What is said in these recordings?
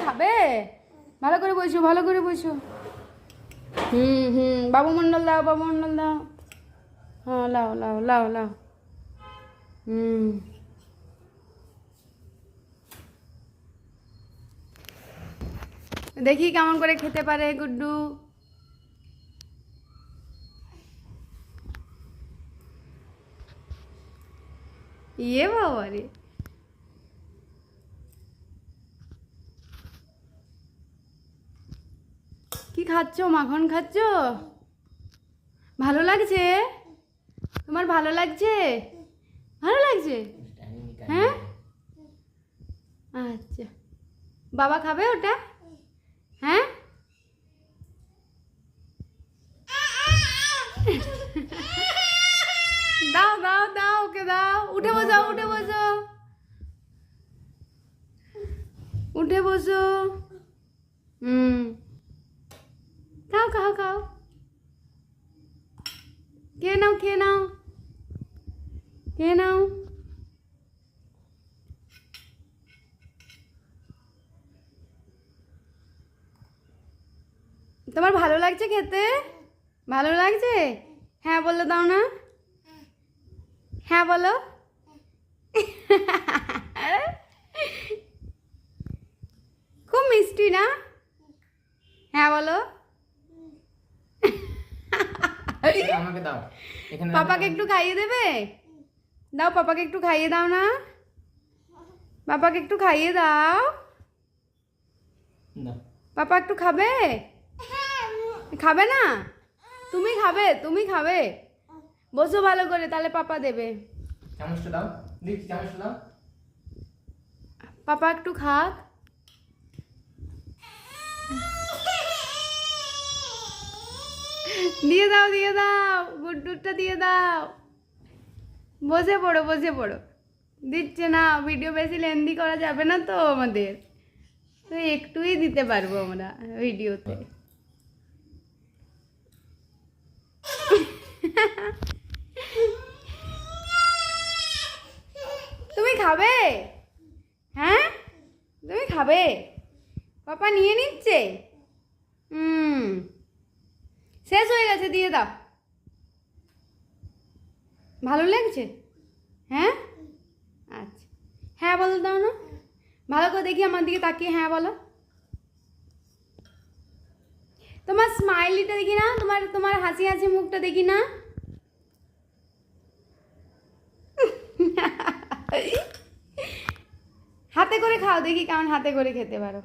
খাবে? ভালো করে বসো, ভালো করে বসো। বাবু মন্ডল দাও, বাবু মন্ডল দাও। হ্যাঁ, লাও লাও লাও লাও। দেখি কেমন করে খেতে পারে গুড্ডু। ইয়ে বাবা রে, কি খাচ্ছ? মাখন খাচ্ছ? ভালো লাগছে? তোমার ভালো লাগছে? ভালো লাগছে? হ্যাঁ, আচ্ছা। বাবা খাবে ওটা? হ্যাঁ, দাও দাও দাও, ওকে দাও। উঠে বসো, উঠে বসো, উঠে বসো। খাও খাও খাও, খেয়ে নাও, খেয়ে নাও, খেয়ে নাও। তোমার ভালো লাগছে খেতে? ভালো লাগছে? হ্যাঁ বলে দাও না। হ্যাঁ বলো। খুব মিষ্টি না? হ্যাঁ বলো। আমাকে দাও, এখানে পাপাকে একটু খাইয়ে দেবে? দাও, পাপাকে একটু খাইয়ে দাও না। পাপাকে একটু খাইয়ে দাও। দাও। পাপা একটু খাবে? খাবে না? তুমি খাবে, তুমি খাবে। বসো ভালো করে, তাহলে পাপা দেবে। চামচটা দাও, দিচ্ছি চামচটা দাও। পাপা একটু খাক। দিয়ে দাও, দিয়ে দাও, গুড্ডুরটা দিয়ে দাও। বসে পড়ো, বসে পড়ো। দিচ্ছে না, ভিডিও বেশি লেন্দি করা যাবে না তো আমাদের, তো একটুই দিতে পারবো আমরা ভিডিওতে। তুমি খাবে? হ্যাঁ, তুমি খাবে? পাপা নিয়ে নিচ্ছে। শেষ হয়ে গেছে, দিয়ে দাও। ভালো লাগছে? হ্যাঁ, আচ্ছা। হ্যাঁ বলো দাও না, ভালো করে দেখি আমার দিকে তাকিয়ে। হ্যাঁ বলো। তোমার স্মাইলিটা দেখি না, তোমার তোমার হাসি হাসি মুখটা দেখি না। হাতে করে খাও, দেখি কেমন হাতে করে খেতে পারো।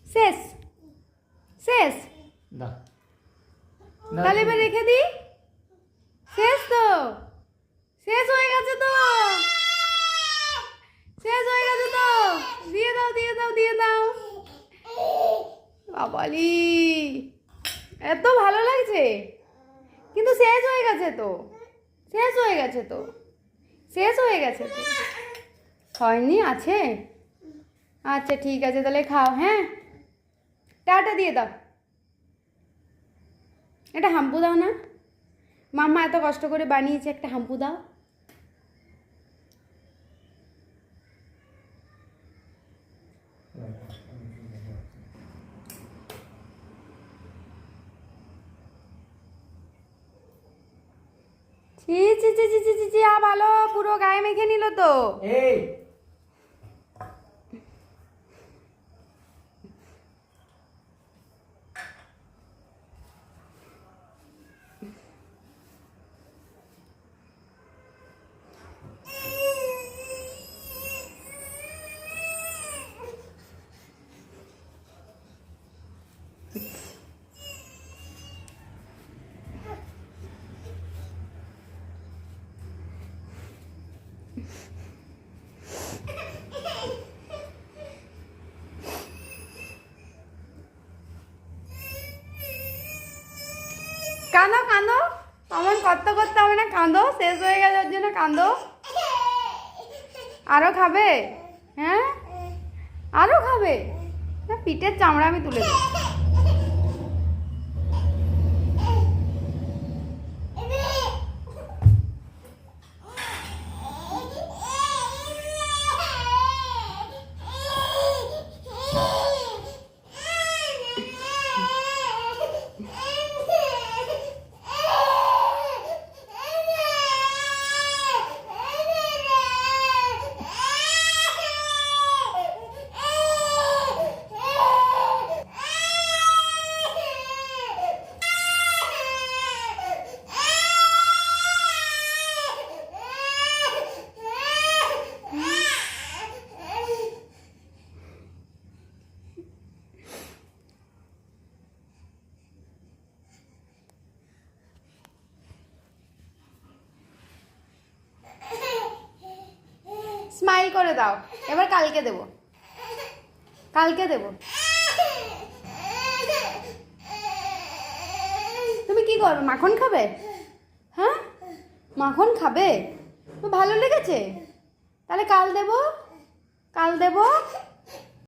শেষ? শেষ? দাও। তাহলে এবার রেখে দিই। শেষ তো, শেষ হয়ে গেছে তো, শেষ হয়ে গেছে তো। দিয়ে দাও, দিয়ে দাও, দিয়ে দাও। বাবালি, এত ভালো লাগছে, কিন্তু শেষ হয়ে গেছে তো, শেষ হয়ে গেছে তো, শেষ হয়ে গেছে তো। হয়নি, আছে? আচ্ছা ঠিক আছে, তাহলে খাও। হ্যাঁ, টাটা দিয়ে দাও। একটা হাম্পু দাও না, মাম্মা এত কষ্ট করে বানিয়েছে, একটা হাম্পু দাও। ছি ছি ছি ছি ছি ছি ছি, ভালো, পুরো গায়ে মেখে নিল তো। এই কাঁদো কাঁদো, আমার করতে করতে হবে না, কাঁদো, শেষ হয়ে গেছে ওর জন্য কাঁদো। আরো খাবে? হ্যাঁ, আরো খাবে? পিঠের চামড়া আমি তুলে দেবো। স্মাইল করে দাও। এবার কালকে দেবো, কালকে দেবো। তুমি কি করবে, মাখন খাবে? হ্যাঁ, মাখন খাবে? তো ভালো লেগেছে, তাহলে কাল দেবো, কাল দেবো।